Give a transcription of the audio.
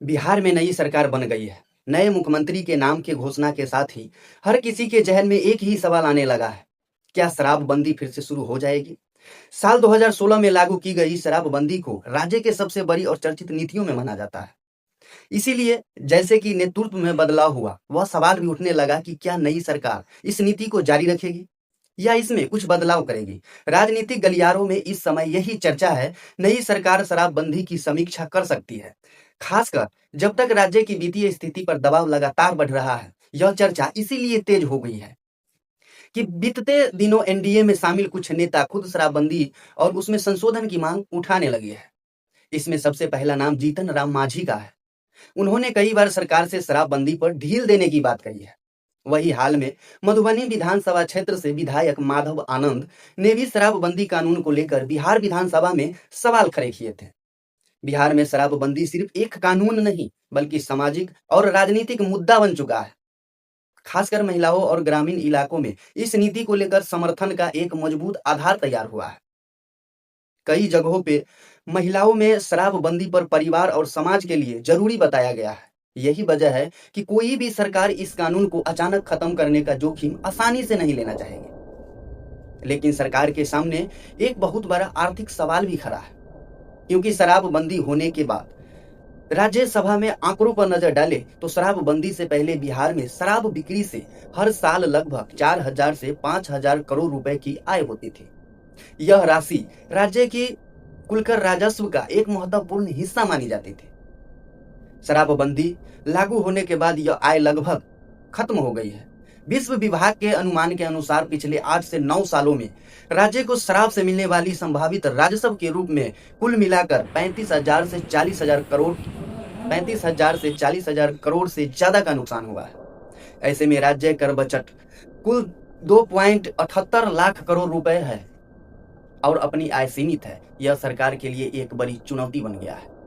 बिहार में नई सरकार बन गई है। नए मुख्यमंत्री के नाम की घोषणा के साथ ही हर किसी के जहन में एक ही सवाल आने लगा है। क्या शराबबंदी फिर से शुरू हो जाएगी? साल 2016 में लागू की गई शराबबंदी को राज्य के सबसे बड़ी और चर्चित नीतियों में माना जाता है। इसीलिए जैसे कि नेतृत्व में बदलाव हुआ, वह सवाल भी उठने लगा कि क्या नई सरकार इस नीति को जारी रखेगी या इसमें कुछ बदलाव करेगी। राजनीतिक गलियारों में इस समय यही चर्चा है, नई सरकार शराबबंदी की समीक्षा कर सकती है, खासकर जब तक राज्य की वित्तीय स्थिति पर दबाव लगातार बढ़ रहा है। यह चर्चा इसीलिए तेज हो गई है कि बीतते दिनों एनडीए में शामिल कुछ नेता खुद शराबबंदी और उसमें संशोधन की मांग उठाने लगे हैं। इसमें सबसे पहला नाम जीतन राम मांझी का है। उन्होंने कई बार सरकार से शराबबंदी पर ढील देने की बात कही है। वही हाल में मधुबनी विधानसभा क्षेत्र से विधायक माधव आनंद ने भी शराबबंदी कानून को लेकर बिहार विधानसभा में सवाल खड़े किए थे। बिहार में शराबबंदी सिर्फ एक कानून नहीं, बल्कि सामाजिक और राजनीतिक मुद्दा बन चुका है। खासकर महिलाओं और ग्रामीण इलाकों में इस नीति को लेकर समर्थन का एक मजबूत आधार तैयार हुआ है। कई जगहों पे महिलाओं में शराबबंदी पर परिवार और समाज के लिए जरूरी बताया गया है। यही वजह है कि कोई भी सरकार इस कानून को अचानक खत्म करने का जोखिम आसानी से नहीं लेना चाहेगी। लेकिन सरकार के सामने एक बहुत बड़ा आर्थिक सवाल भी खड़ा है, क्योंकि शराबबंदी होने के बाद राज्यसभा में आंकड़ों पर नजर डाले तो शराबबंदी से पहले बिहार में शराब बिक्री से हर साल लगभग 4,000 से 5,000 करोड़ रुपए की आय होती थी। यह राशि राज्य की कुल कर राजस्व का एक महत्वपूर्ण हिस्सा मानी जाती थी। शराबबंदी लागू होने के बाद यह आय लगभग खत्म हो गई है। विश्व विभाग के अनुमान के अनुसार पिछले 8 से 9 सालों में राज्य को शराब से मिलने वाली संभावित राजस्व के रूप में कुल मिलाकर 35,000 से 40,000 करोड़ 35,000 से 40,000 करोड़ से ज्यादा का नुकसान हुआ है। ऐसे में राज्य कर बजट कुल 2.78 लाख करोड़ रुपए है और अपनी आय सीमित है। यह सरकार के लिए एक बड़ी चुनौती बन गया है।